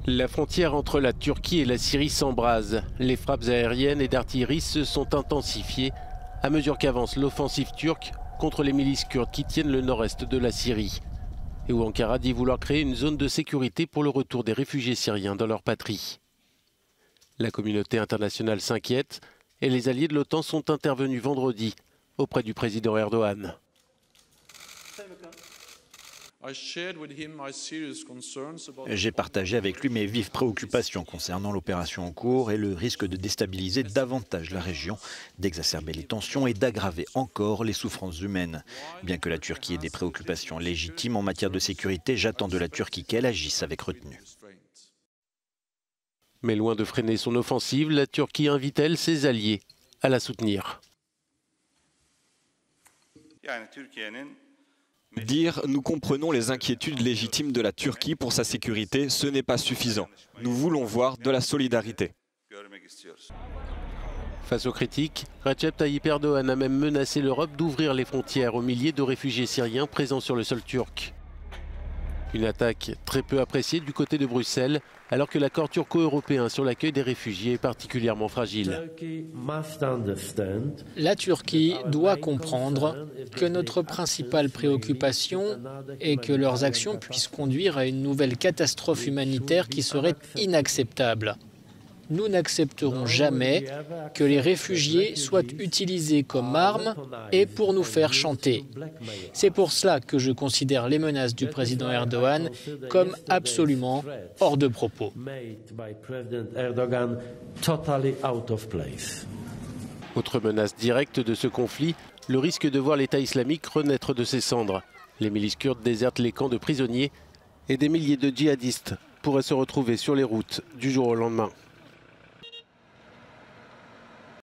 La frontière entre la Turquie et la Syrie s'embrase. Les frappes aériennes et d'artillerie se sont intensifiées à mesure qu'avance l'offensive turque contre les milices kurdes qui tiennent le nord-est de la Syrie. Et où Ankara dit vouloir créer une zone de sécurité pour le retour des réfugiés syriens dans leur patrie. La communauté internationale s'inquiète et les alliés de l'OTAN sont intervenus vendredi auprès du président Erdogan. J'ai partagé avec lui mes vives préoccupations concernant l'opération en cours et le risque de déstabiliser davantage la région, d'exacerber les tensions et d'aggraver encore les souffrances humaines. Bien que la Turquie ait des préoccupations légitimes en matière de sécurité, j'attends de la Turquie qu'elle agisse avec retenue. Mais loin de freiner son offensive, la Turquie invite-t-elle ses alliés à la soutenir. Dire « nous comprenons les inquiétudes légitimes de la Turquie pour sa sécurité », ce n'est pas suffisant. Nous voulons voir de la solidarité. Face aux critiques, Recep Tayyip Erdogan a même menacé l'Europe d'ouvrir les frontières aux milliers de réfugiés syriens présents sur le sol turc. Une attaque très peu appréciée du côté de Bruxelles, alors que l'accord turco-européen sur l'accueil des réfugiés est particulièrement fragile. La Turquie doit comprendre que notre principale préoccupation est que leurs actions puissent conduire à une nouvelle catastrophe humanitaire qui serait inacceptable. Nous n'accepterons jamais que les réfugiés soient utilisés comme armes et pour nous faire chanter. C'est pour cela que je considère les menaces du président Erdogan comme absolument hors de propos. Autre menace directe de ce conflit, le risque de voir l'État islamique renaître de ses cendres. Les milices kurdes désertent les camps de prisonniers et des milliers de djihadistes pourraient se retrouver sur les routes du jour au lendemain.